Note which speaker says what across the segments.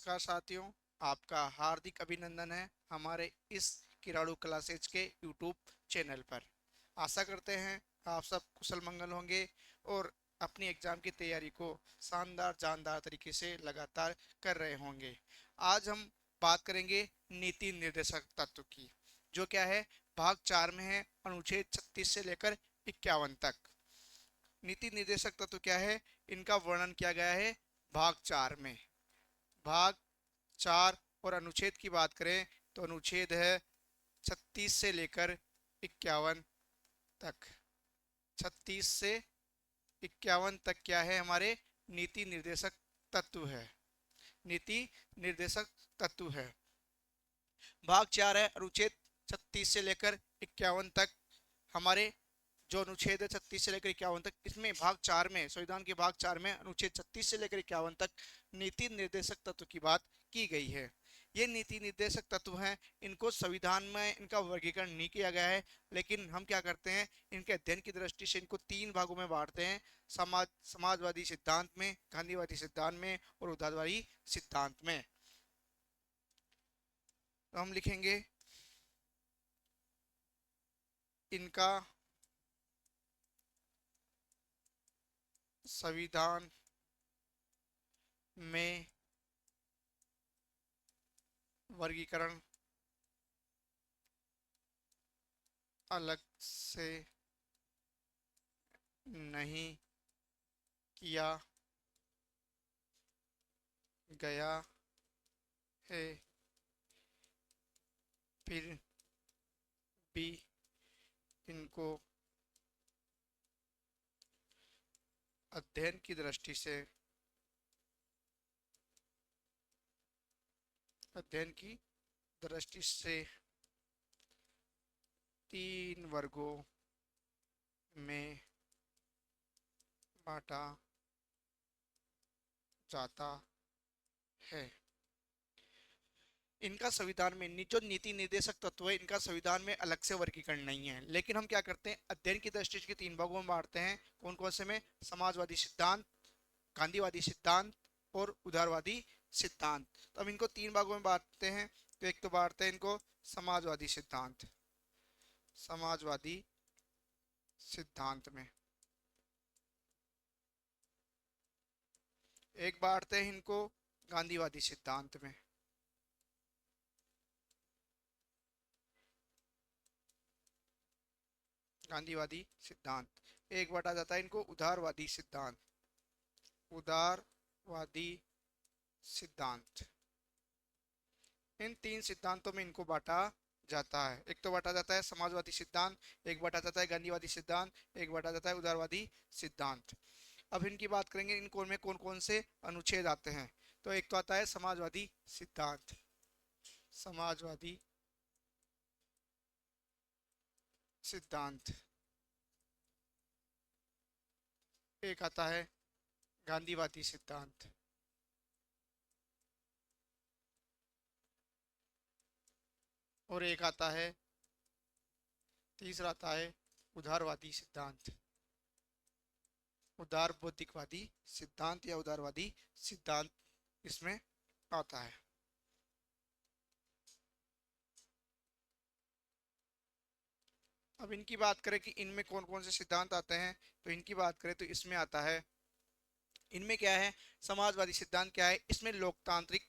Speaker 1: नमस्कार साथियों, आपका हार्दिक अभिनंदन है हमारे इस किराड़ू क्लासेज के यूट्यूब चैनल पर। आशा करते हैं आप सब कुशल मंगल होंगे और अपनी एग्जाम की तैयारी को शानदार जानदार तरीके से लगातार कर रहे होंगे। आज हम बात करेंगे नीति निर्देशक तत्व की, जो क्या है भाग 4 में है, अनुच्छेद 36 से लेकर 51 तक। नीति निर्देशक तत्व क्या है, इनका वर्णन किया गया है भाग 4 में। भाग 4 और अनुच्छेद की बात करें तो अनुच्छेद है 36 से लेकर 51 तक। 36 से 51 तक क्या है, हमारे नीति निर्देशक तत्व है। नीति निर्देशक तत्व है। भाग 4 है अनुच्छेद 36 से लेकर 51 तक। हमारे जो अनुच्छेद है 36 से लेकर 51 तक, इसमें भाग 4 में, संविधान के भाग 4 में अनुच्छेद 36 से लेकर 51 तक नीति निर्देशक तत्व की बात की गई है। ये नीति निर्देशक तत्व हैं, इनको संविधान में इनका वर्गीकरण नहीं किया गया है, लेकिन हम क्या करते हैं, इनके अध्ययन की दृष्टि से इनको 3 भागों में बांटते हैं। समाजवादी सिद्धांत में, गांधीवादी सिद्धांत में और उदारवादी सिद्धांत में। तो हम लिखेंगे इनका संविधान में वर्गीकरण अलग से नहीं किया गया है, फिर भी इनको अध्ययन की दृष्टि से, अध्ययन की दृष्टि से 3 वर्गों में बांटा जाता है। इनका संविधान में जो नीति निर्देशक तत्व है, इनका संविधान में अलग से वर्गीकरण नहीं है, लेकिन हम क्या करते हैं, अध्ययन की दृष्टि से 3 भागों में बांटते हैं। कौन कौन से में? समाजवादी सिद्धांत, गांधीवादी सिद्धांत और उदारवादी सिद्धांत। तो हम इनको 3 भागों में बांटते हैं। तो एक तो बांटते हैं इनको समाजवादी सिद्धांत, समाजवादी सिद्धांत में। एक बांटते हैं इनको गांधीवादी सिद्धांत में। गांधीवादी सिद्धांत। एक बांटा जाता है इनको उदारवादी सिद्धांत, उदारवादी सिद्धांत। इन 3 सिद्धांतों में इनको बांटा जाता है। एक तो बांटा जाता है समाजवादी सिद्धांत, एक बांटा जाता है गांधीवादी सिद्धांत, एक बांटा जाता है उदारवादी सिद्धांत। अब इनकी बात करेंगे, इनको में कौन कौन से अनुच्छेद आते हैं। तो एक तो आता है समाजवादी सिद्धांत, समाजवादी सिद्धांत। एक आता है गांधीवादी सिद्धांत। और एक आता है, तीसरा आता है उदारवादी सिद्धांत, उदार बौद्धिकवादी सिद्धांत या उदारवादी सिद्धांत इसमें आता है। अब इनकी बात करें कि इनमें कौन कौन से सिद्धांत आते हैं, तो इनकी बात करें तो इसमें आता है, इनमें क्या है, समाजवादी सिद्धांत क्या है, इसमें लोकतांत्रिक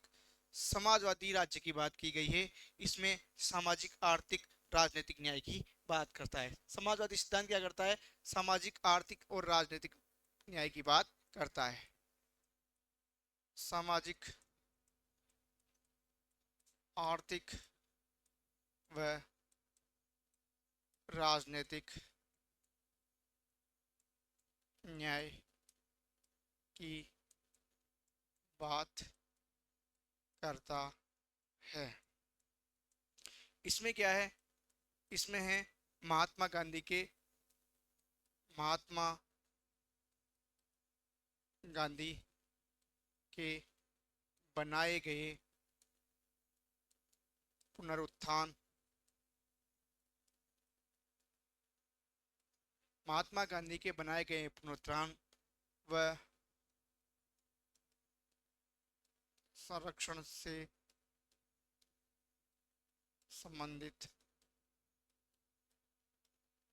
Speaker 1: समाजवादी राज्य की बात की गई है। इसमें सामाजिक आर्थिक राजनीतिक न्याय की बात करता है। समाजवादी सिद्धांत क्या करता है, सामाजिक आर्थिक और राजनीतिक न्याय की बात करता है। सामाजिक आर्थिक व राजनीतिक न्याय की बात करता है। इसमें क्या है, इसमें है महात्मा गांधी के, महात्मा गांधी के बनाए गए पुनरुत्थान, महात्मा गांधी के बनाए गए पुनरुत्थान व संरक्षण से संबंधित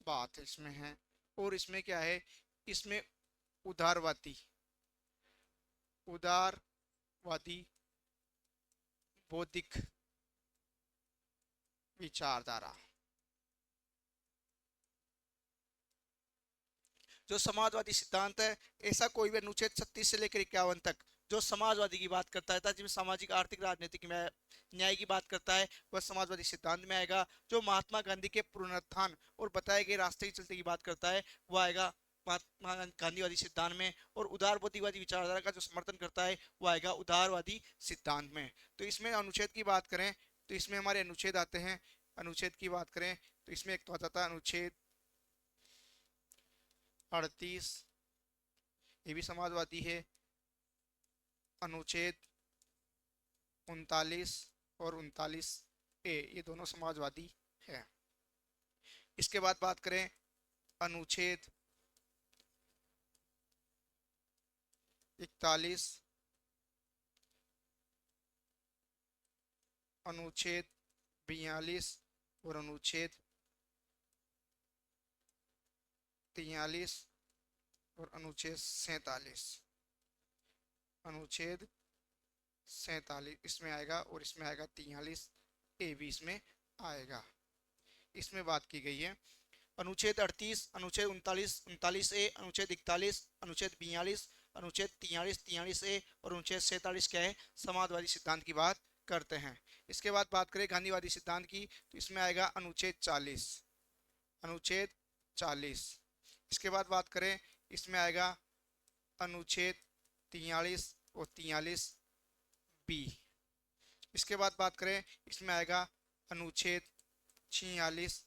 Speaker 1: बात इसमें है। और इसमें क्या है, इसमें उदारवादी उदारवादी बौद्धिक विचारधारा, जो समाजवादी सिद्धांत है, ऐसा कोई भी अनुच्छेद 36 से लेकर 51 तक जो समाजवादी की बात करता है, जिसमें सामाजिक आर्थिक राजनीतिक में न्याय की बात करता है, वह समाजवादी सिद्धांत में आएगा। जो महात्मा गांधी के पुनरुत्थान और बताए गए रास्ते की चलते की बात करता है, वह आएगा महात्मा गांधीवादी सिद्धांत में। और उदारवादी विचारधारा का जो समर्थन करता है, वह आएगा उदारवादी सिद्धांत में। तो इसमें अनुच्छेद की बात करें तो इसमें हमारे अनुच्छेद आते हैं। अनुच्छेद की बात करें तो इसमें एक तो आ जाता है अनुच्छेद 38, ये भी समाजवादी है। अनुच्छेद 39 और 39A, ये दोनों समाजवादी है। इसके बाद बात करें अनुच्छेद 41, अनुच्छेद 42 और अनुच्छेद 43 और अनुच्छेद 47। अनुच्छेद 47 इसमें आएगा और इसमें आएगा 43A भी इसमें आएगा। इसमें बात की गई है अनुच्छेद 38, अनुच्छेद 39A, अनुच्छेद 41, अनुच्छेद 42, अनुच्छेद 43A और अनुच्छेद 47 क्या है, समाजवादी सिद्धांत की बात करते हैं। इसके बाद बात करें गांधीवादी सिद्धांत की तो इसमें आएगा अनुच्छेद 40, अनुच्छेद 40। इसके बाद बात करें इसमें आएगा अनुच्छेद 43 और 43B। इसके बाद बात करें इसमें आएगा अनुच्छेद 46,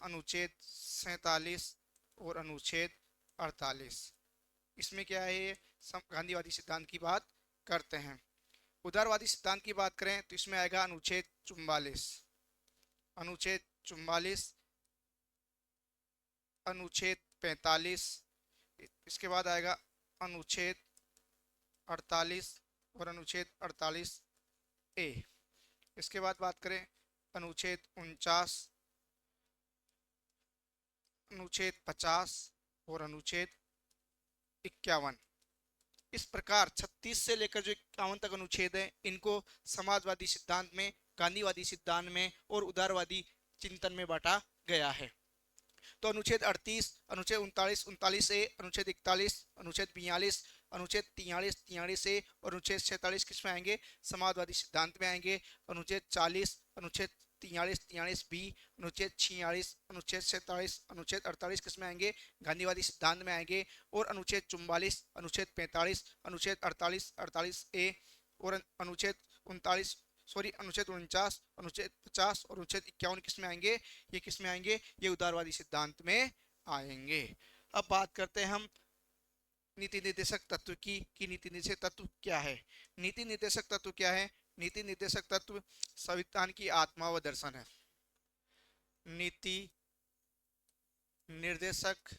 Speaker 1: अनुच्छेद 47 और अनुच्छेद 48। इसमें क्या है, ये गांधीवादी सिद्धांत की बात करते हैं। उदारवादी सिद्धांत की बात करें तो इसमें आएगा अनुच्छेद 44, अनुच्छेद 44, अनुच्छेद 45। इसके बाद आएगा अनुच्छेद 48 और अनुच्छेद 48A। इसके बाद बात करें अनुच्छेद 49, अनुच्छेद 50 और अनुच्छेद 51। इस प्रकार 36 से लेकर जो 51 तक अनुच्छेद है, इनको समाजवादी सिद्धांत में, गांधीवादी सिद्धांत में और उदारवादी चिंतन में बांटा गया है। तो अनुच्छेद 38, अनुच्छेद 39, 39A, अनुच्छेद 41, अनुच्छेद 42, अनुच्छेद 43, 43A और अनुच्छेद 47 किस में आएंगे, समाजवादी सिद्धांत में आएंगे। अनुच्छेद 40, अनुच्छेद 43, 43B, अनुच्छेद 46, अनुच्छेद 47, अनुच्छेद 48 किस में आएंगे, गांधीवादी सिद्धांत में आएंगे। और अनुच्छेद 44, अनुच्छेद 45, अनुच्छेद 48, 48A और अनुच्छेद 39, सॉरी अनुच्छेद 49, अनुच्छेद 50 और अनुच्छेद 51 किस में आएंगे, ये किस में आएंगे, ये उदारवादी सिद्धांत में आएंगे। अब बात करते हैं हम नीति निर्देशक तत्व की कि नीति निर्देशक तत्व क्या है। नीति निर्देशक तत्व क्या है, नीति निर्देशक तत्व संविधान की आत्मा व दर्शन है। नीति निर्देशक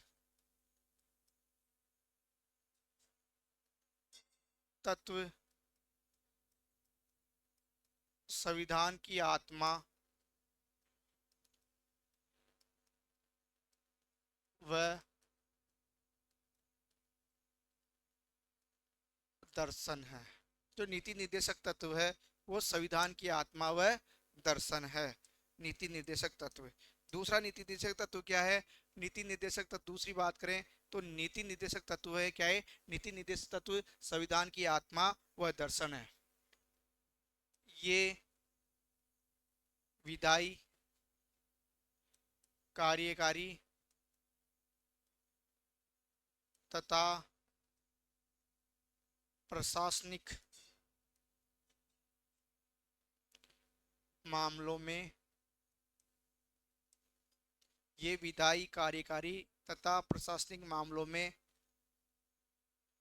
Speaker 1: तत्व संविधान की आत्मा व दर्शन है। जो नीति निर्देशक तत्व है वो संविधान की आत्मा व दर्शन है, नीति निर्देशक तत्व। दूसरा नीति निर्देशक तत्व क्या है, नीति निर्देशक तत्व दूसरी बात करें तो नीति निर्देशक तत्व है क्या है, नीति निर्देशक तत्व संविधान की आत्मा व दर्शन है। ये विधायी, कार्यकारी तथा प्रशासनिक मामलों में, ये विधायी, कार्यकारी तथा प्रशासनिक मामलों में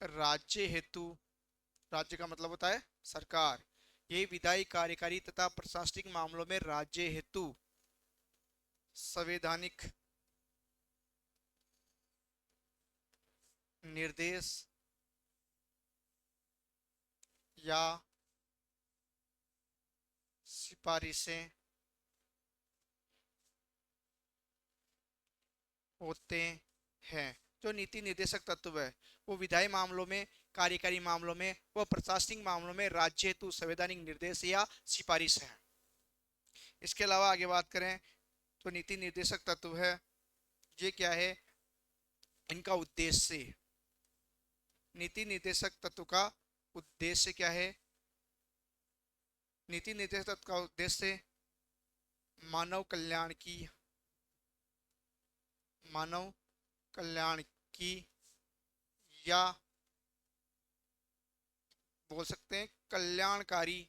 Speaker 1: राज्य हेतु, राज्य का मतलब होता है सरकार, ये विधायी, कार्यकारी तथा प्रशासनिक मामलों में राज्य हेतु संवैधानिक निर्देश या सिफारिशें होते हैं। जो नीति निर्देशक तत्व है वो विधायी मामलों में, कार्यकारी मामलों में व प्रशासनिक मामलों में राज्य हेतु संवैधानिक निर्देश या सिफारिश है। इसके अलावा आगे बात करें तो नीति निर्देशक तत्व है, ये क्या है, इनका उद्देश्य, नीति निर्देशक तत्व का उद्देश्य क्या है, नीति निर्देशक तत्व का उद्देश्य मानव कल्याण की, मानव कल्याण की या बोल सकते हैं कल्याणकारी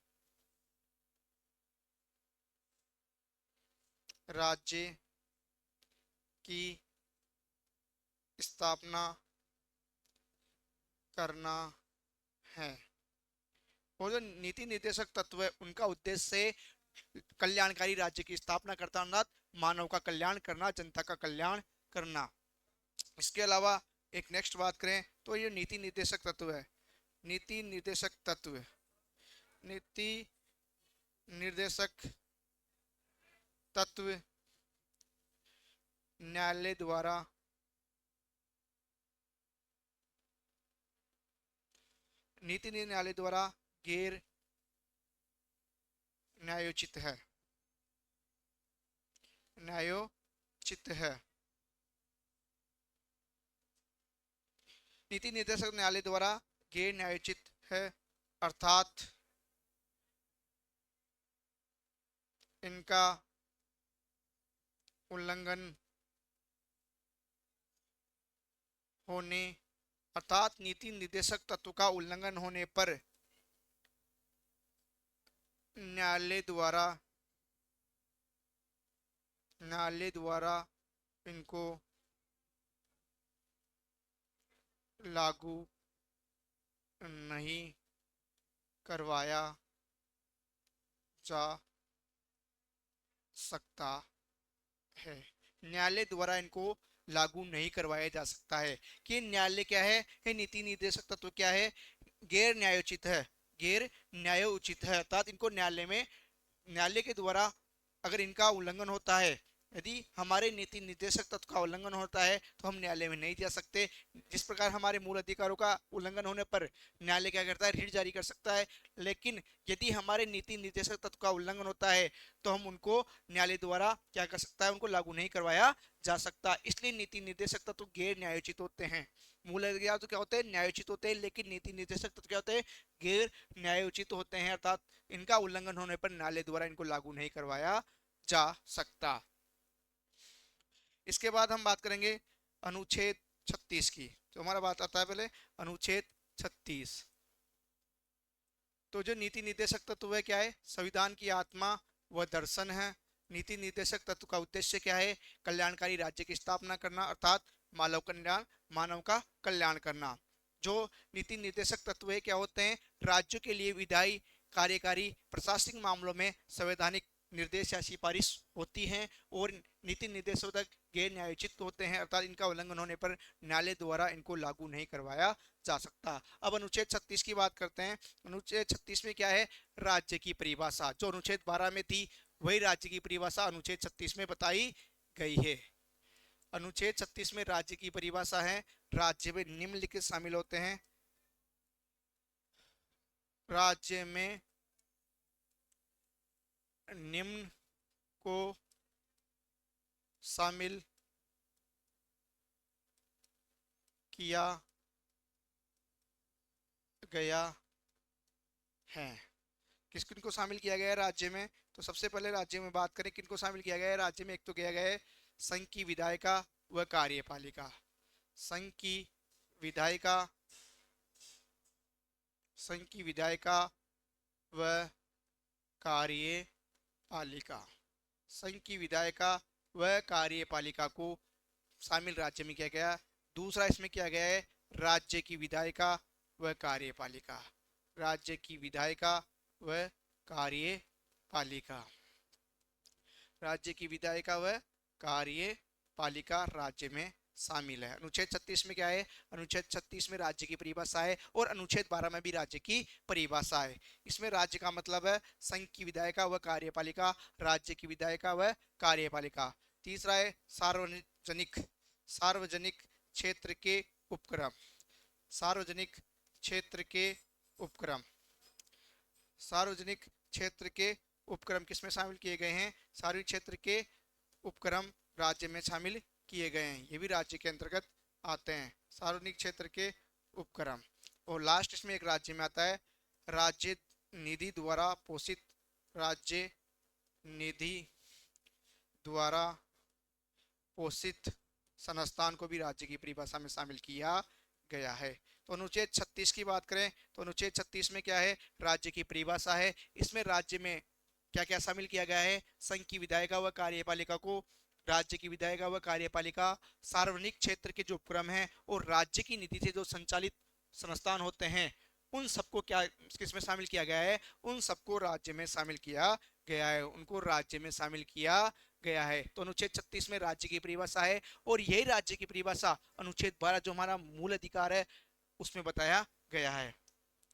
Speaker 1: राज्य की स्थापना करना है। और जो नीति निर्देशक तत्व है उनका उद्देश्य कल्याणकारी राज्य की स्थापना करता, अर्थात मानव का कल्याण करना, जनता का कल्याण करना। इसके अलावा एक नेक्स्ट बात करें तो ये नीति निर्देशक तत्व है, नीति निर्देशक तत्व, नीति निर्देशक तत्व न्यायालय द्वारा न्यायालय द्वारा गैर न्यायोचित है, न्यायोचित है। नीति निर्देशक न्यायालय द्वारा गैर न्यायोचित है, अर्थात इनका उल्लंघन होने, अर्थात नीति निर्देशक तत्व का उल्लंघन होने पर न्यायालय द्वारा इनको लागू नहीं करवाया जा सकता है। न्यायालय द्वारा इनको लागू नहीं करवाया जा सकता है। कि न्यायालय क्या है, ये नीति निर्देशक तत्व क्या है, गैर न्यायोचित है, गैर न्यायोचित है, अर्थात इनको न्यायालय के द्वारा अगर इनका उल्लंघन होता है, यदि हमारे नीति निर्देशक तत्व का उल्लंघन होता है तो हम न्यायालय में नहीं जा सकते। जिस प्रकार हमारे मूल अधिकारों का उल्लंघन होने पर न्यायालय क्या करता है, रिट जारी कर सकता है, लेकिन यदि हमारे नीति निर्देशक तत्व का उल्लंघन होता है तो हम उनको न्यायालय द्वारा क्या कर सकता है, उनको लागू नहीं करवाया जा सकता। इसलिए नीति निर्देशक तत्व गैर न्यायोचित होते हैं। मूल अधिकार तो क्या होते हैं, न्यायोचित होते हैं, लेकिन नीति निर्देशक तत्व क्या होते हैं, गैर न्यायोचित होते हैं, अर्थात इनका उल्लंघन होने पर न्यायालय द्वारा इनको लागू नहीं करवाया जा सकता। इसके बाद हम बात करेंगे अनुच्छेद 36 की। तो हमारा बात आता है पहले अनुच्छेद 36। तो जो नीति निर्देशक तत्व है क्या है, संविधान की आत्मा व दर्शन है। नीति निर्देशक तत्व का उद्देश्य क्या है, कल्याणकारी राज्य की स्थापना करना, अर्थात मानव का कल्याण करना। जो नीति निर्देशक तत्व है क्या होते हैं, राज्यों के लिए विधायी, कार्यकारी, प्रशासनिक मामलों में संवैधानिक निर्देश या सिफारिश होती हैं और नीति निर्देशों तक गैर न्यायोचित होते हैं, अर्थात इनका उल्लंघन होने पर न्यायालय द्वारा इनको लागू नहीं करवाया जा सकता। अब अनुच्छेद 36 की बात करते हैं। अनुच्छेद 36 में क्या है, राज्य की परिभाषा। जो अनुच्छेद 12 में थी वही राज्य की परिभाषा अनुच्छेद 36 में बताई गई है। अनुच्छेद 36 में राज्य की परिभाषा है, राज्य में निम्नलिखित शामिल होते हैं, राज्य में निम्न को शामिल किया गया है। किनको शामिल किया गया है राज्य में, तो सबसे पहले राज्य में बात करें किनको शामिल किया गया है राज्य में। एक तो किया गया है संघ की विधायिका व कार्यपालिका, संघ की विधायिका, संघ की विधायिका व कार्यपालिका, संघ की विधायिका व कार्यपालिका को शामिल राज्य में किया गया। दूसरा इसमें किया गया है राज्य की विधायिका व कार्यपालिका, राज्य की विधायिका व कार्यपालिका, राज्य की विधायिका व कार्यपालिका राज्य में शामिल है। अनुच्छेद 36 में क्या है? अनुच्छेद 36 में राज्य की परिभाषा है और अनुच्छेद 12 में भी राज्य की परिभाषा है। इसमें राज्य का मतलब है संघ की विधायिका व कार्यपालिका, राज्य की विधायिका व कार्यपालिका। तीसरा है सार्वजनिक सार्वजनिक क्षेत्र के उपक्रम। सार्वजनिक क्षेत्र के उपक्रम। सार्वजनिक क्षेत्र के उपक्रम किसमें शामिल किए गए हैं? सार्वजनिक क्षेत्र के उपक्रम राज्य में शामिल किए गए हैं, ये भी राज्य के अंतर्गत आते हैं, सार्वजनिक क्षेत्र के उपक्रम। और लास्ट इसमें एक राज्य में आता है राज्य निधि द्वारा पोषित। राज्य निधि द्वारा पोषित संस्थान को भी राज्य की परिभाषा में शामिल किया गया है। तो अनुच्छेद 36 की बात करें तो अनुच्छेद 36 में क्या है? राज्य की परिभाषा है। इसमें राज्य में क्या क्या शामिल किया गया है? संघ की विधायिका व कार्यपालिका को, राज्य की विधायिका व कार्यपालिका, सार्वजनिक क्षेत्र के जो उपक्रम हैं और राज्य की नीति से जो संचालित संस्थान होते हैं, उन सबको क्या किसमें शामिल किया गया है? उन सबको राज्य में शामिल किया गया है, उनको राज्य में शामिल किया गया है। तो अनुच्छेद 36 में राज्य की परिभाषा है और यही राज्य की परिभाषा अनुच्छेद 12 जो हमारा मूल अधिकार है उसमें बताया गया है।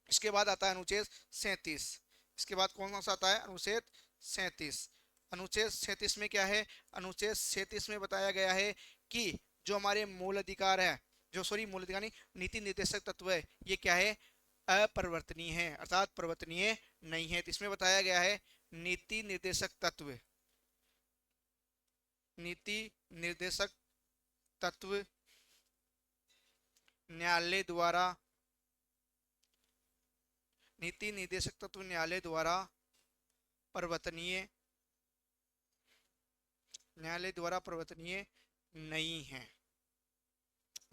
Speaker 1: इसके बाद आता है अनुच्छेद 37। इसके बाद कौन सा आता है? अनुच्छेद 37। अनुच्छेद 37 में क्या है? अनुच्छेद 37 में बताया गया है कि जो हमारे मूल अधिकार है, जो मूल अधिकार नहीं, नीति निर्देशक तत्व है, ये क्या है? अपरिवर्तनीय है, अर्थात परिवर्तनीय नहीं है। तो इसमें बताया गया है नीति निर्देशक तत्व, नीति निर्देशक तत्व न्यायालय द्वारा, नीति निर्देशक तत्व न्यायालय द्वारा परिवर्तनीय, न्यायालय द्वारा परिवर्तनीय नहीं है।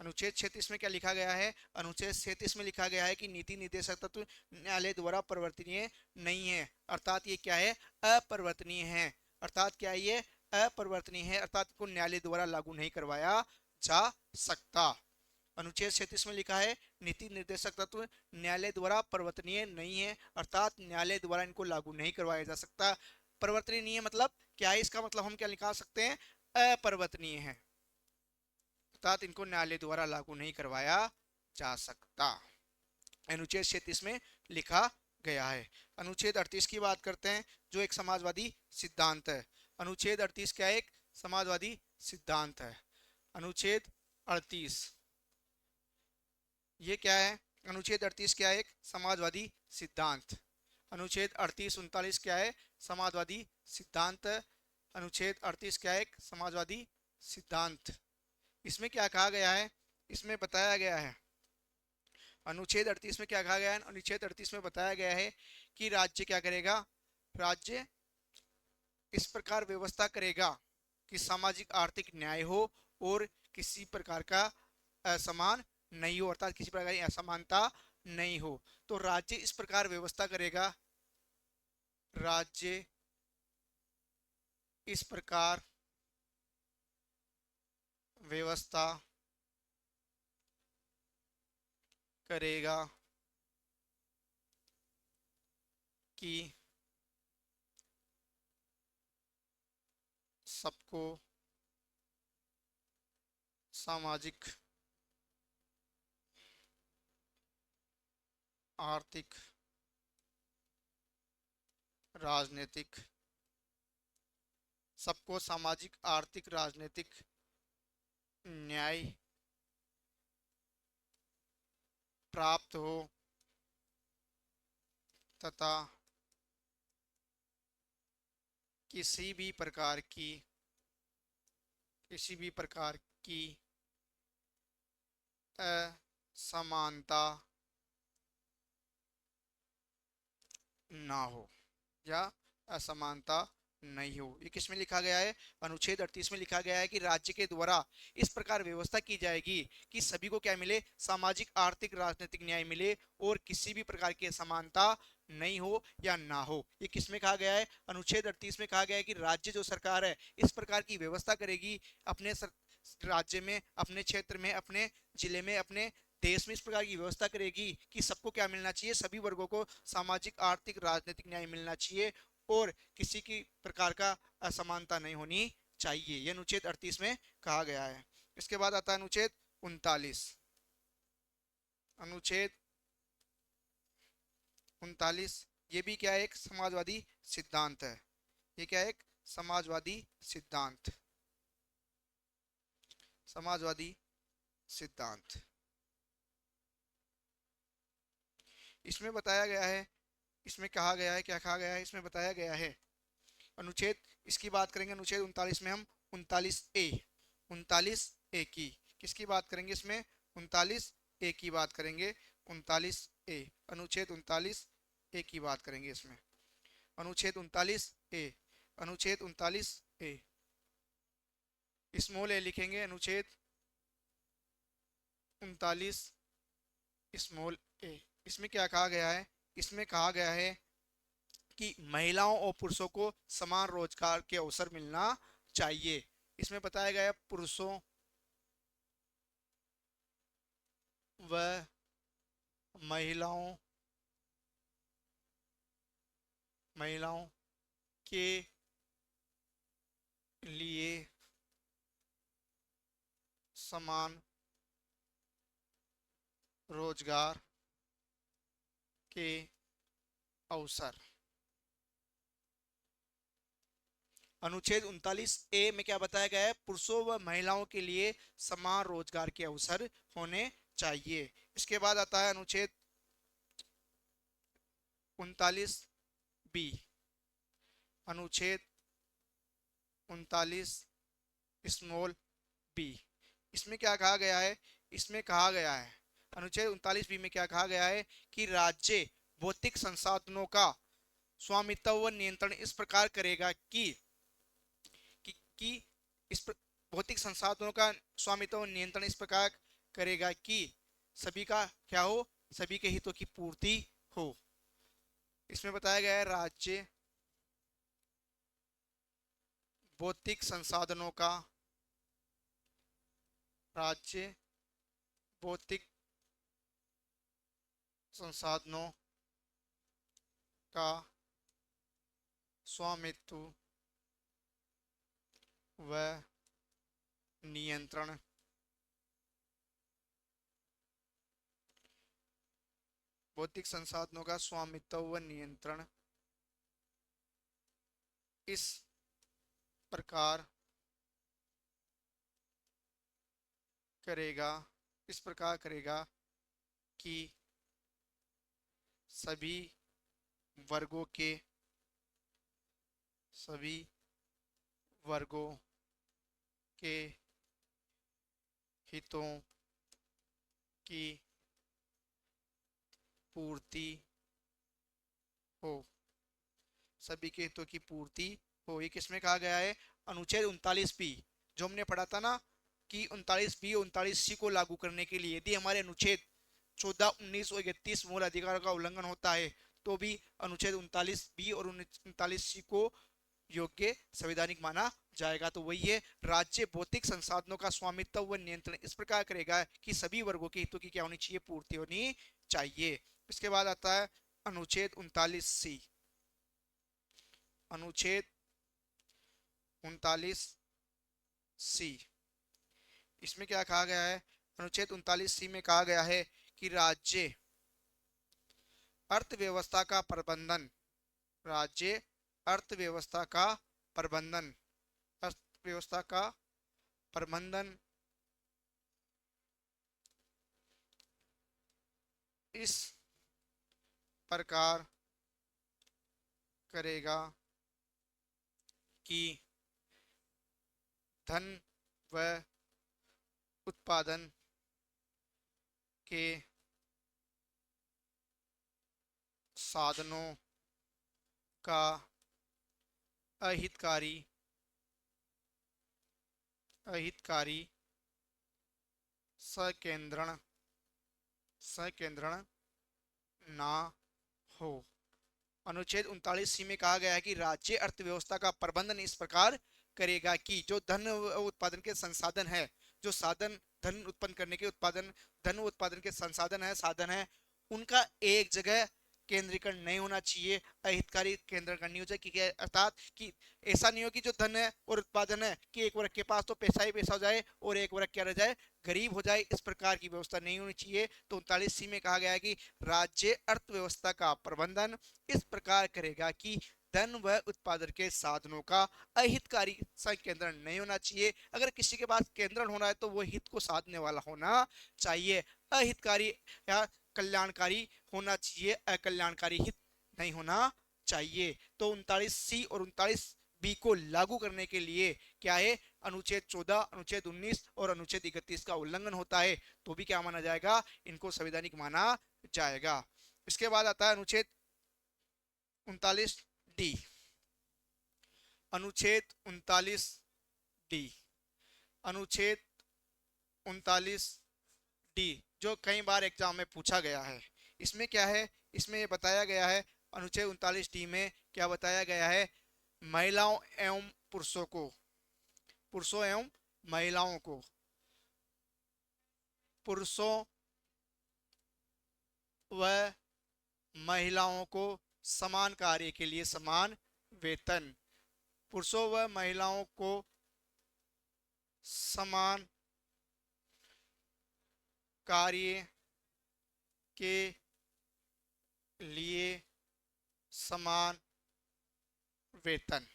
Speaker 1: अनुच्छेद 36 में क्या लिखा गया है? अनुच्छेद 37 में लिखा गया है कि नीति निर्देशक तत्व न्यायालय द्वारा परिवर्तनीय नहीं है, अर्थात ये क्या है? अपरिवर्तनीय है। अर्थात क्या है? ये अपरिवर्तनीय है, अर्थात को न्यायालय द्वारा लागू नहीं करवाया जा सकता। अनुच्छेद 37 में लिखा है नीति निर्देशक तत्व न्यायालय द्वारा परिवर्तनीय नहीं है, अर्थात न्यायालय द्वारा इनको लागू नहीं करवाया जा सकता। परिवर्तनीय नहीं है मतलब क्या है? इसका मतलब हम क्या निकाल सकते हैं? अपरिवर्तनीय है, अर्थात इनको न्यायालय द्वारा लागू नहीं करवाया जा सकता, अनुच्छेद 37 में लिखा गया है। अनुच्छेद 38 की बात करते हैं जो एक समाजवादी सिद्धांत है। अनुच्छेद 38 क्या है? एक समाजवादी सिद्धांत है। अनुच्छेद 38 ये क्या है? अनुच्छेद 38 क्या है? एक समाजवादी सिद्धांत। अनुच्छेद 38 39 क्या है? समाजवादी सिद्धांत। अनुच्छेद 38 क्या है? एक समाजवादी सिद्धांत। इसमें क्या कहा गया है? इसमें बताया गया है, अनुच्छेद 38 में क्या कहा गया है? अनुच्छेद 38 में बताया गया है कि राज्य क्या करेगा? राज्य इस प्रकार व्यवस्था करेगा कि सामाजिक आर्थिक न्याय हो और किसी प्रकार का असमान नहीं हो, अर्थात किसी प्रकार की असमानता नहीं हो। तो राज्य इस प्रकार व्यवस्था करेगा, राज्य इस प्रकार व्यवस्था करेगा कि सबको सामाजिक आर्थिक राजनीतिक, सबको सामाजिक आर्थिक राजनीतिक न्याय प्राप्त हो तथा किसी भी प्रकार की असमानता ना हो या असमानता नहीं हो। ये किस में लिखा गया है? अनुच्छेद 38 में लिखा गया है कि राज्य के द्वारा इस प्रकार व्यवस्था की जाएगी कि सभी को क्या मिले? सामाजिक आर्थिक राजनीतिक न्याय मिले और किसी भी प्रकार की असमानता नहीं हो या ना हो। ये किस में कहा गया है? अनुच्छेद 38 में कहा गया है कि राज्य जो सरकार है इस प्रकार की व्यवस्था करेगी अपने राज्य में, अपने क्षेत्र में, अपने जिले में, अपने देश में इस प्रकार की व्यवस्था करेगी कि सबको क्या मिलना चाहिए? सभी वर्गों को सामाजिक आर्थिक राजनीतिक न्याय मिलना चाहिए और किसी की प्रकार का असमानता नहीं होनी चाहिए। यह अनुच्छेद 38 में कहा गया है। इसके बाद आता है अनुच्छेद 39। अनुच्छेद 39 ये भी क्या है, एक समाजवादी सिद्धांत है। ये क्या है, एक समाजवादी सिद्धांत, समाजवादी सिद्धांत। इसमें बताया गया है, इसमें कहा गया है, क्या कहा गया है, इसमें बताया गया है अनुच्छेद, इसकी बात करेंगे अनुच्छेद 39 में हम 39A, 39A की किसकी बात करेंगे, इसमें 39A की बात करेंगे, 39A, अनुच्छेद 39A की बात करेंगे इसमें, अनुच्छेद 39A, अनुच्छेद 39A, स्मॉल ए लिखेंगे, अनुच्छेद 39 स्मॉल ए। इसमें क्या कहा गया है, इसमें कहा गया है कि महिलाओं और पुरुषों को समान रोजगार के अवसर मिलना चाहिए। इसमें बताया गया है पुरुषों व महिलाओं महिलाओं के लिए समान रोजगार के अवसर। अनुच्छेद 39A में क्या बताया गया है, पुरुषों व महिलाओं के लिए समान रोजगार के अवसर होने चाहिए। इसके बाद आता है अनुच्छेद 39B, अनुच्छेद 39 स्मॉल बी। इसमें क्या कहा गया है, इसमें कहा गया है अनुच्छेद 39B में क्या कहा गया है कि राज्य भौतिक संसाधनों का स्वामित्व व नियंत्रण इस प्रकार करेगा कि इस भौतिक संसाधनों का स्वामित्व व नियंत्रण इस प्रकार करेगा कि सभी का क्या हो, सभी के हितों की पूर्ति हो। इसमें बताया गया है राज्य भौतिक संसाधनों का, राज्य भौतिक संसाधनों का स्वामित्व व नियंत्रण भौतिक संसाधनों का स्वामित्व व नियंत्रण इस प्रकार करेगा, इस प्रकार करेगा कि सभी वर्गों के, सभी वर्गों के हितों की पूर्ति हो, सभी के हितों की पूर्ति हो। ये किसमें कहा गया है, अनुच्छेद 39B जो हमने पढ़ा था ना कि 39B और 39C को लागू करने के लिए यदि हमारे अनुच्छेद 14, 19 और 31 मूल अधिकारों का उल्लंघन होता है तो भी अनुच्छेद 39B और 39C को योग्य संवैधानिक माना जाएगा। तो वही है, राज्य भौतिक संसाधनों का स्वामित्व व नियंत्रण इस प्रकार करेगा कि सभी वर्गों के हितों की क्या होनी चाहिए, पूर्ति होनी चाहिए। इसके बाद आता है अनुच्छेद 39C, अनुच्छेद 39C, इसमें क्या कहा गया है, अनुच्छेद 39C में कहा गया है कि राज्य अर्थव्यवस्था का प्रबंधन, राज्य अर्थव्यवस्था का प्रबंधन, अर्थव्यवस्था का प्रबंधन इस प्रकार करेगा कि धन व उत्पादन के साधनों का अहितकारी संकेंद्रण ना हो। अनुच्छेद 39C में कहा गया है कि राज्य अर्थव्यवस्था का प्रबंधन इस प्रकार करेगा कि जो धन उत्पादन के संसाधन है, जो साधन धन उत्पन्न करने के उत्पादन, धन उत्पादन के संसाधन है, साधन है, उनका एक जगह केंद्रीकरण नहीं होना चाहिए, अहितकारी केंद्रीकरण नहीं हो जाए, कि अर्थात कि ऐसा नहीं हो कि जो धन है और उत्पादन है कि एक वर्ग के पास तो पैसा ही पैसा हो जाए और एक वर्ग क्या रह जाए, गरीब हो जाए। इस प्रकार की व्यवस्था नहीं होनी चाहिए। तो 39C में कहा गया है कि राज्य अर्थव्यवस्था का प्रबंधन इस प्रकार करेगा कि धन व उत्पादन के साधनों का अहितकारी संकेंद्रण नहीं होना चाहिए। अगर किसी के पास केंद्रण होना है तो वो हित को साधने वाला होना चाहिए, अहितकारी या कल्याणकारी होना चाहिए, अकल्याणकारी हित नहीं होना चाहिए। तो 39C और 39B को लागू करने के लिए क्या है, अनुच्छेद 14, अनुच्छेद 19 और अनुच्छेद 31 का उल्लंघन होता है तो भी क्या माना जाएगा, इनको संवैधानिक माना जाएगा। इसके बाद आता है अनुच्छेद 39D। अनुच्छेद 39D, अनुच्छेद 39D जो कई बार एग्जाम में पूछा गया है। इसमें क्या है, इसमें ये बताया गया है, अनुच्छेद 39D में क्या बताया गया है, महिलाओं एवं पुरुषों को, पुरुषों एवं महिलाओं को, पुरुषों व महिलाओं को समान कार्य के लिए समान वेतन, पुरुषों व महिलाओं को समान कार्य के लिए समान वेतन।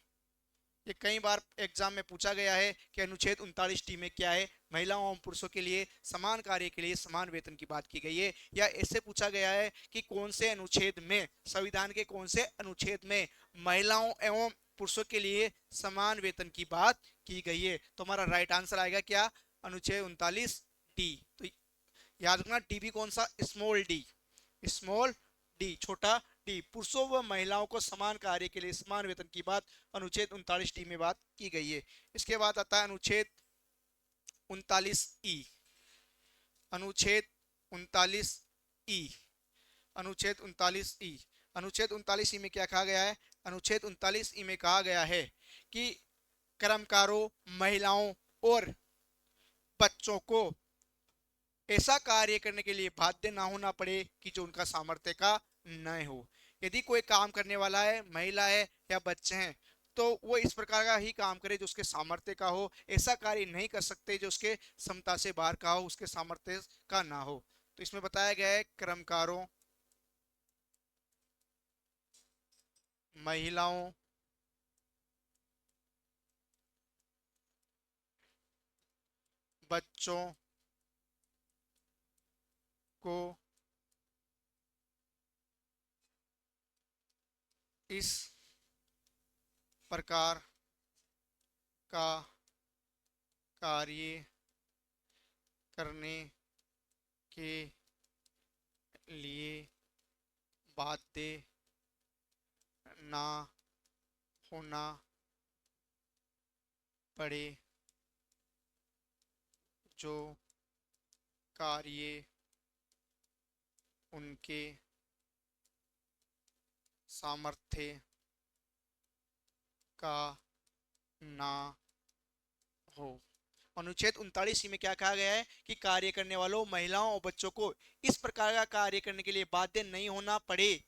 Speaker 1: ये कई बार एग्जाम में पूछा गया है कि अनुच्छेद 39D में क्या है, महिलाओं और पुरुषों के लिए समान कार्य के लिए समान वेतन की बात की गई है। या ऐसे पूछा गया है कि कौन से अनुच्छेद में, संविधान के कौन से अनुच्छेद में महिलाओं एवं पुरुषों के लिए समान वेतन की बात की गई है। तो हमारा राइट आंसर आएगा क्या, अनुच्छेद 39D। तो याद रखना डी भी कौन सा, स्मॉल डी, स्मॉल डी, छोटा डी, पुरुषों व महिलाओं को समान कार्य के लिए समान वेतन की बात अनुच्छेद 39D में बात की गई है। इसके बाद आता है अनुच्छेद 39E, अनुच्छेद 39E, अनुच्छेद 39E, अनुच्छेद 39E में क्या कहा गया है, अनुच्छेद 39E में कहा गया है कि कर्मकारों, महिलाओं और बच्चों को ऐसा कार्य करने के लिए बाध्य ना होना पड़े कि जो उनका सामर्थ्य का न हो। यदि कोई काम करने वाला है, महिला है या बच्चे हैं, तो वो इस प्रकार का ही काम करे जो उसके सामर्थ्य का हो। ऐसा कार्य नहीं कर सकते जो उसके क्षमता से बाहर का हो, उसके सामर्थ्य का ना हो। तो इसमें बताया गया है कर्मकारों, महिलाओं, बच्चों को इस प्रकार का कार्य करने के लिए बाध्य ना होना पड़े जो कार्य उनके सामर्थ्य का ना हो। अनुच्छेद 39 में क्या कहा गया है कि कार्य करने वालों, महिलाओं और बच्चों को इस प्रकार का कार्य करने के लिए बाध्य नहीं होना पड़े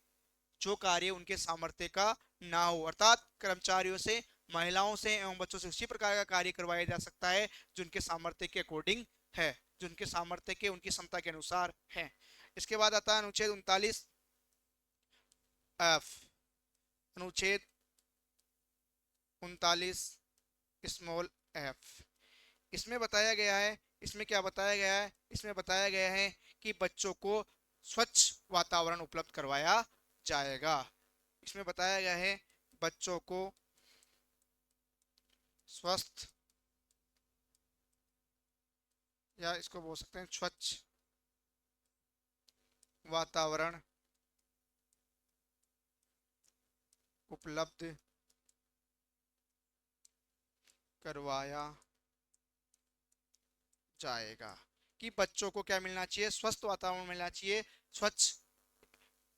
Speaker 1: जो कार्य उनके सामर्थ्य का ना हो। अर्थात कर्मचारियों से, महिलाओं से एवं बच्चों से उसी प्रकार का कार्य करवाया जा सकता है जो उनके सामर्थ्य के अकॉर्डिंग है, जो उनके सामर्थ्य के, उनकी क्षमता के अनुसार है। इसके बाद आता है अनुच्छेद 39F, अनुच्छेद 39 स्मॉल एफ। इसमें बताया गया है, इसमें क्या बताया गया है, इसमें बताया गया है कि बच्चों को स्वच्छ वातावरण उपलब्ध करवाया जाएगा। इसमें बताया गया है बच्चों को स्वस्थ, या इसको बोल सकते हैं स्वच्छ वातावरण उपलब्ध करवाया जाएगा। कि बच्चों को क्या मिलना चाहिए, स्वस्थ वातावरण मिलना चाहिए, स्वच्छ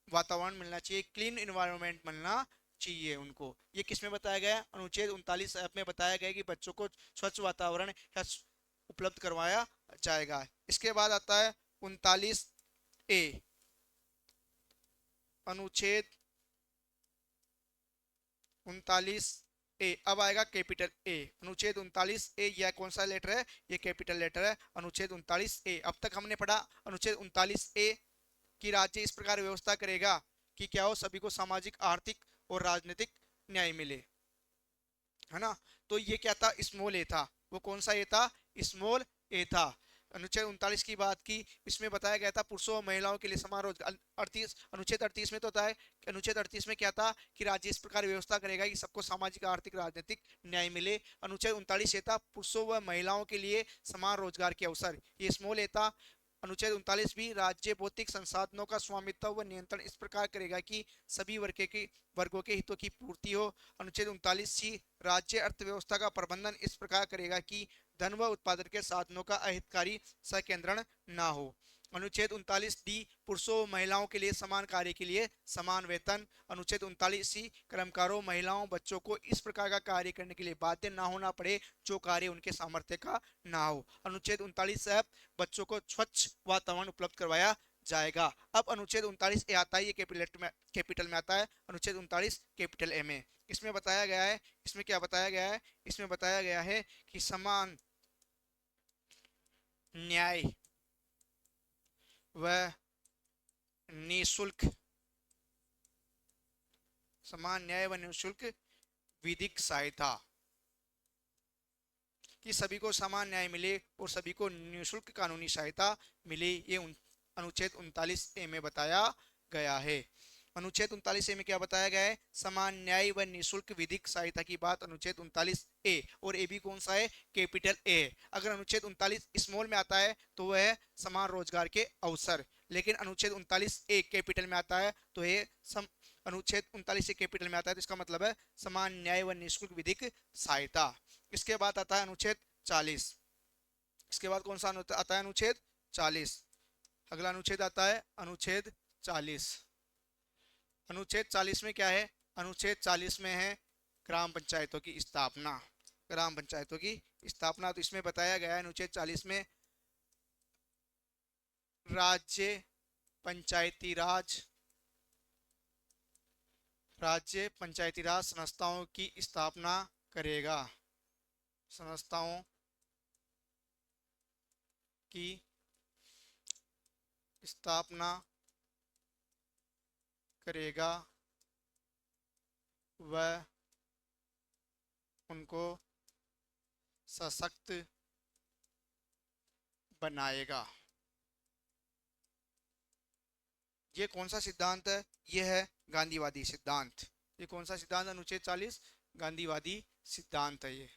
Speaker 1: वातावरण मिलना चाहिए, क्लीन इन्वायरमेंट मिलना चाहिए उनको। ये किस में बताया गया, अनुच्छेद 39 में बताया गया कि बच्चों को स्वच्छ वातावरण उपलब्ध करवाया जाएगा। इसके बाद आता है 39A, अनुच्छेद 39A। अब आएगा कैपिटल ए। अनुच्छेद 39A, यह कौन सा लेटर है? ये कैपिटल लेटर है, अनुच्छेद 39A। अब तक हमने पढ़ा अनुच्छेद 39A कि राज्य इस प्रकार व्यवस्था करेगा कि क्या हो, सभी को सामाजिक, आर्थिक और राजनीतिक न्याय मिले, है ना। तो ये क्या था? स्मॉल ए था। वो कौन सा ए था? स्मॉल ए था। अनुच्छेद 39 की बात की, इसमें बताया गया था पुरुषों और महिलाओं के लिए समान रोजगार। 38, अनुच्छेद 38 में तो होता है, अनुच्छेद 38 में क्या था कि राज्य इस प्रकार व्यवस्था करेगा कि सबको सामाजिक, आर्थिक, राजनीतिक न्याय मिले। अनुच्छेद 39 ये था पुरुषों व महिलाओं के लिए समान रोजगार के अवसर, ये स्मॉल ए था। अनुच्छेद 39 भी राज्य भौतिक संसाधनों का स्वामित्व व नियंत्रण इस प्रकार करेगा कि सभी वर्गों के हितों की पूर्ति हो। अनुच्छेद 39C राज्य अर्थव्यवस्था का प्रबंधन इस प्रकार करेगा कि धन व उत्पादन के साधनों का अहितकारी संकेंद्रण ना हो। अनुच्छेद 39D पुरुषों व महिलाओं के लिए समान कार्य के लिए समान वेतन। अनुच्छेद 39C कर्मकारों, महिलाओं, बच्चों को इस प्रकार का कार्य करने के लिए बाध्य ना होना पड़े जो कार्य उनके सामर्थ्य का ना हो। अनुच्छेद 39F बच्चों को स्वच्छ वातावरण उपलब्ध करवाया जाएगा। अब अनुच्छेद 39A आता है, ये कैपिटल में आता है। अनुच्छेद 39 कैपिटल ए में, इसमें बताया गया है, इसमें क्या बताया गया है? इसमें बताया गया है कि समान न्याय व निःशुल्क, समान न्याय व निःशुल्क विधिक सहायता, कि सभी को समान न्याय मिले और सभी को निःशुल्क कानूनी सहायता मिले, ये अनुच्छेद 39A में बताया गया है। अनुच्छेद 39A में क्या बताया गया है? समान न्याय व निःशुल्क विधिक सहायता की बात अनुच्छेद 39A, और ए भी कौन सा है? Capital A. अगर अनुच्छेद 39 स्मॉल में आता है तो वह है समान रोजगार के अवसर, लेकिन अनुच्छेद 39A कैपिटल में आता है तो ये अनुच्छेद 39 कैपिटल में आता है तो इसका मतलब है समान न्याय व निःशुल्क विधिक सहायता। इसके बाद आता है अनुच्छेद 40। इसके बाद कौन सा आता है? अनुच्छेद 40। अगला अनुच्छेद आता है अनुच्छेद 40। अनुच्छेद 40 में क्या है? अनुच्छेद 40 में है ग्राम पंचायतों की स्थापना। ग्राम पंचायतों की स्थापना, तो इसमें बताया गया है अनुच्छेद 40 में राज्य पंचायती राज, राज्य पंचायती राज संस्थाओं की स्थापना करेगा। संस्थाओं की स्थापना करेगा व उनको सशक्त बनाएगा। ये कौन सा सिद्धांत है? ये है गांधीवादी सिद्धांत। ये कौन सा सिद्धांत? अनुच्छेद 40 गांधीवादी सिद्धांत है ये।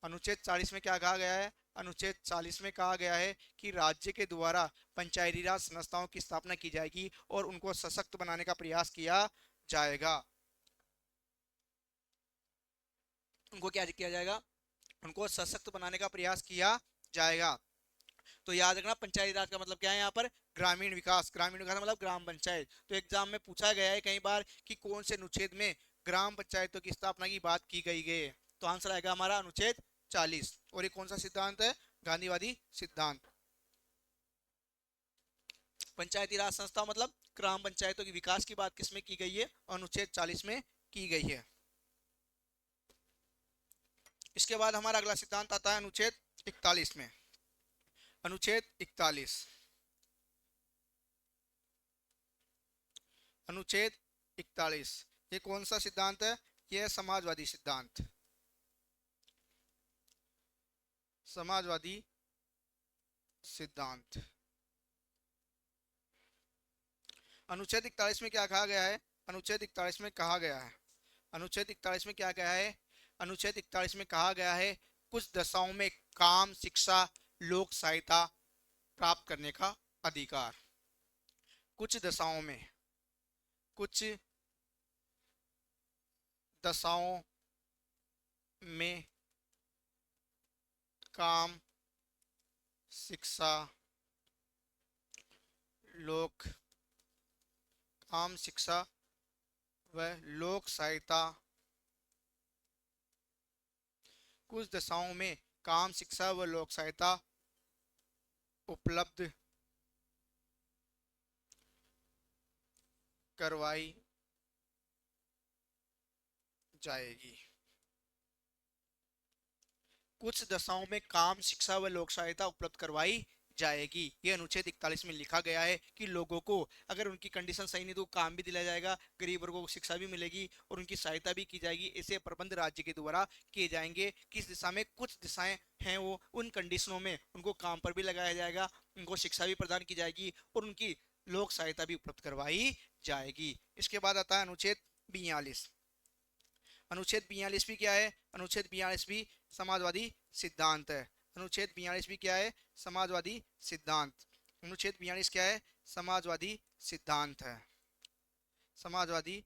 Speaker 1: अनुच्छेद 40 में क्या कहा गया है? अनुच्छेद 40 में कहा गया है कि राज्य के द्वारा पंचायती राज संस्थाओं की स्थापना की जाएगी और उनको सशक्त बनाने का प्रयास किया जाएगा। उनको क्या किया जाएगा? उनको सशक्त बनाने का प्रयास किया जाएगा। तो याद रखना पंचायती राज का मतलब क्या है यहाँ पर? ग्रामीण विकास। ग्रामीण विकास मतलब ग्राम पंचायत। तो एग्जाम में पूछा गया है कई बार कि कौन से अनुच्छेद में ग्राम पंचायतों की स्थापना की बात की गई है, तो आंसर आएगा हमारा अनुच्छेद 40। और ये कौन सा सिद्धांत है? गांधीवादी सिद्धांत। पंचायती राज संस्था मतलब ग्राम पंचायतों की विकास की बात किसमें की गई है? अनुच्छेद 40 में की गई है। इसके बाद हमारा अगला सिद्धांत आता है अनुच्छेद 41 में। अनुच्छेद 41, अनुच्छेद 41 ये कौन सा सिद्धांत है? यह समाजवादी सिद्धांत। समाजवादी सिद्धांत। अनुच्छेद 41 में क्या कहा गया है? अनुच्छेद 41 में कहा गया है, अनुच्छेद 41 में क्या गया है? अनुच्छेद 41 में कहा गया है कुछ दशाओं में काम, शिक्षा, लोक सहायता प्राप्त करने का अधिकार। कुछ दशाओं में, कुछ दशाओं में काम, शिक्षा, लोक काम, शिक्षा व लोक सहायता, कुछ दशाओं में काम, शिक्षा व लोक सहायता उपलब्ध करवाई जाएगी। कुछ दशाओं में काम, शिक्षा व लोक सहायता उपलब्ध करवाई जाएगी। ये अनुच्छेद 41 में लिखा गया है कि लोगों को अगर उनकी कंडीशन सही नहीं तो काम भी दिलाया जाएगा, गरीब वर्गों को शिक्षा भी मिलेगी और उनकी सहायता भी की जाएगी। ऐसे प्रबंध राज्य के द्वारा किए जाएंगे। किस दिशा में? कुछ दिशाएं हैं वो, उन कंडीशनों में उनको काम पर भी लगाया जाएगा, उनको शिक्षा भी प्रदान की जाएगी और उनकी लोक सहायता भी उपलब्ध करवाई जाएगी। इसके बाद आता है अनुच्छेद 42। अनुच्छेद 42 भी क्या है? अनुच्छेद 42 भी समाजवादी सिद्धांत है। अनुच्छेद 42 भी क्या है? समाजवादी सिद्धांत। अनुच्छेद 42 क्या है? समाजवादी सिद्धांत है। समाजवादी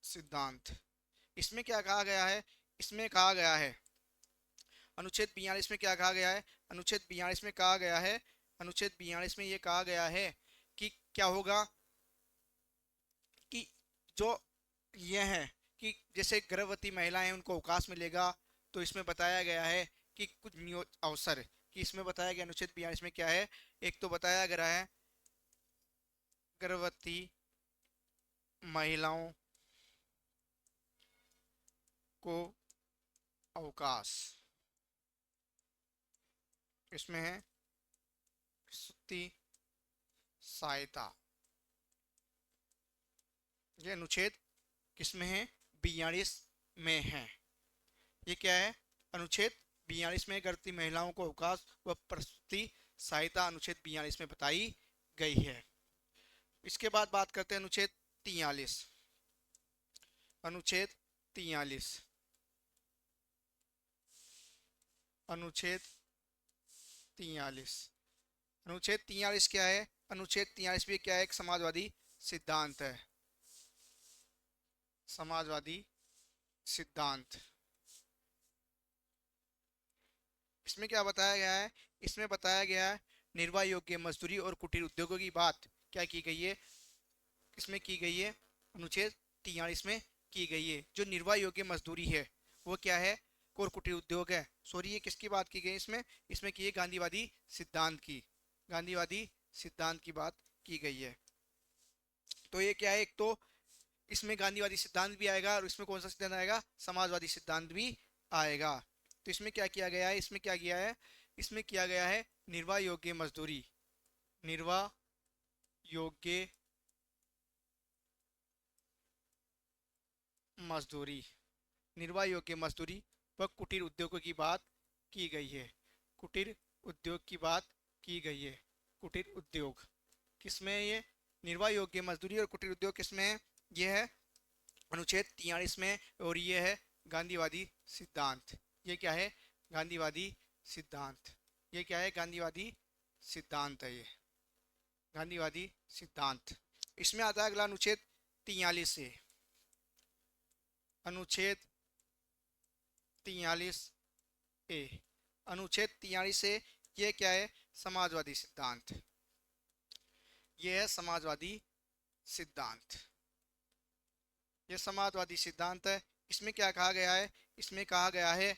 Speaker 1: सिद्धांत। इसमें क्या कहा गया है? इसमें कहा गया है, अनुच्छेद 42 में क्या कहा गया है? अनुच्छेद 42 में कहा गया है, अनुच्छेद 42 में ये कहा गया है कि क्या होगा कि जो ये है कि जैसे गर्भवती महिलाएं उनको अवकाश मिलेगा, तो इसमें बताया गया है कि कुछ अवसर कि इसमें बताया गया अनुच्छेद 42 में क्या है। एक तो बताया गया है गर्भवती महिलाओं को अवकाश, इसमें है प्रसूति सहायता। ये अनुच्छेद किसमें है? 42 में है। ये क्या है? अनुच्छेद 42 में गर्भवती महिलाओं को अवकाश व प्रसूति सहायता अनुच्छेद 42 में बताई गई है। इसके बाद बात करते हैं अनुच्छेद 43। अनुच्छेद 43, अनुच्छेद 43। अनुच्छेद 43 क्या है? अनुच्छेद 43 भी क्या है? एक समाजवादी सिद्धांत है। समाजवादी सिद्धांत। इसमें क्या बताया गया है? इसमें बताया गया है निर्वाह योग्य मजदूरी और कुटीर उद्योगों की बात क्या की गई है? इसमें की गई है, अनुच्छेद 43 में की गई है। जो निर्वाह योग्य मजदूरी है वो क्या है? और कुटीर उद्योग है। सॉरी, ये किसकी बात की गई? इसमें इसमें की है गांधीवादी सिद्धांत की, गांधीवादी सिद्धांत की बात की गई है। तो ये क्या है? एक तो इसमें गांधीवादी सिद्धांत भी आएगा और इसमें कौन सा सिद्धांत आएगा? समाजवादी सिद्धांत भी आएगा। तो इसमें क्या किया गया है? इसमें क्या किया है? इसमें किया गया है निर्वाह योग्य मजदूरी, निर्वाह योग्य मजदूरी, निर्वाह योग्य मजदूरी व कुटीर उद्योगों की बात की गई है। कुटीर उद्योग की बात की गई है। कुटीर उद्योग किसमें है? ये निर्वाह योग्य मजदूरी और कुटीर उद्योग किसमें है? ये है अनुच्छेद 43 में और ये है गांधीवादी सिद्धांत। ये क्या है? गांधीवादी सिद्धांत। ये क्या है? गांधीवादी सिद्धांत है। ये गांधीवादी सिद्धांत। इसमें आता है अगला अनुच्छेद 43 से, अनुच्छेद 43 ए। अनुच्छेद 43 से ये क्या है? समाजवादी सिद्धांत। ये है समाजवादी सिद्धांत। ये समाजवादी सिद्धांत है। इसमें क्या कहा गया है? इसमें कहा गया है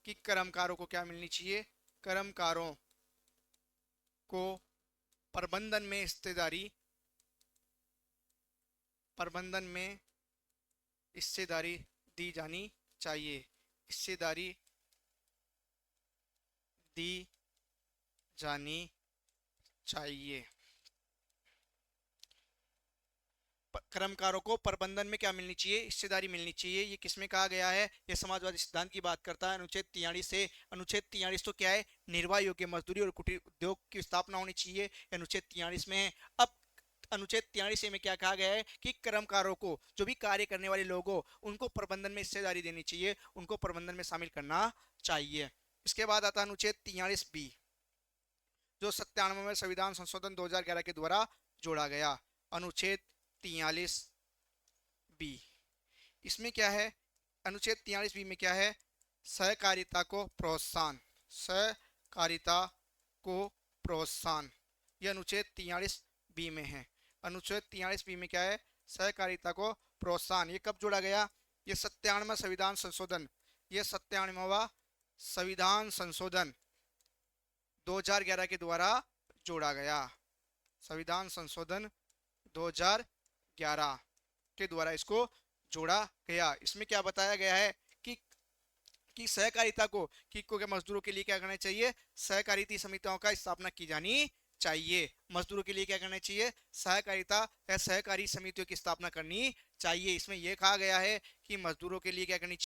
Speaker 1: कि कर्मकारों को क्या मिलनी चाहिए? कर्मकारों को प्रबंधन में हिस्सेदारी, प्रबंधन में हिस्सेदारी दी जानी चाहिए। हिस्सेदारी दी जानी चाहिए। कर्मकारों को प्रबंधन में क्या मिलनी चाहिए? हिस्सेदारी मिलनी चाहिए। ये किसमें कहा गया है? ये समाजवादी सिद्धांत की बात करता है अनुच्छेद 43 से। अनुच्छेद 43 तो क्या है? निर्वाह योग्य मजदूरी और कुटीर उद्योग की स्थापना होनी चाहिए, अनुच्छेद 43 में है। अब अनुच्छेद 43 में क्या कहा गया है कि कर्मकारों को, जो भी कार्य करने वाले लोग हो, उनको प्रबंधन में हिस्सेदारी देनी चाहिए, उनको प्रबंधन में शामिल करना चाहिए। इसके बाद आता है अनुच्छेद 43 बी, जो 97वें संविधान संशोधन 2011 के द्वारा जोड़ा गया। अनुच्छेद 43 बी, इसमें क्या है? अनुच्छेद 43 बी में क्या है? सहकारिता को प्रोत्साहन, सहकारिता को प्रोत्साहन। यह अनुच्छेद 43 बी में है। अनुच्छेद 43 बी में क्या है? सहकारिता को प्रोत्साहन। ये कब जोड़ा गया? ये 97वां संविधान संशोधन, ये 97वां संविधान संशोधन 2011 के द्वारा जोड़ा गया। संविधान संशोधन 2011 के द्वारा इसको जोड़ा गया। इसमें क्या बताया गया है कि सहकारिता को क्या मजदूरों के लिए क्या करना चाहिए, सहकारिता समितियों का स्थापना की जानी चाहिए। मजदूरों के लिए क्या करना चाहिए, सहकारिता या सहकारी समितियों की स्थापना करनी चाहिए। इसमें यह कहा गया है कि मजदूरों के लिए क्या करनी चाहिए,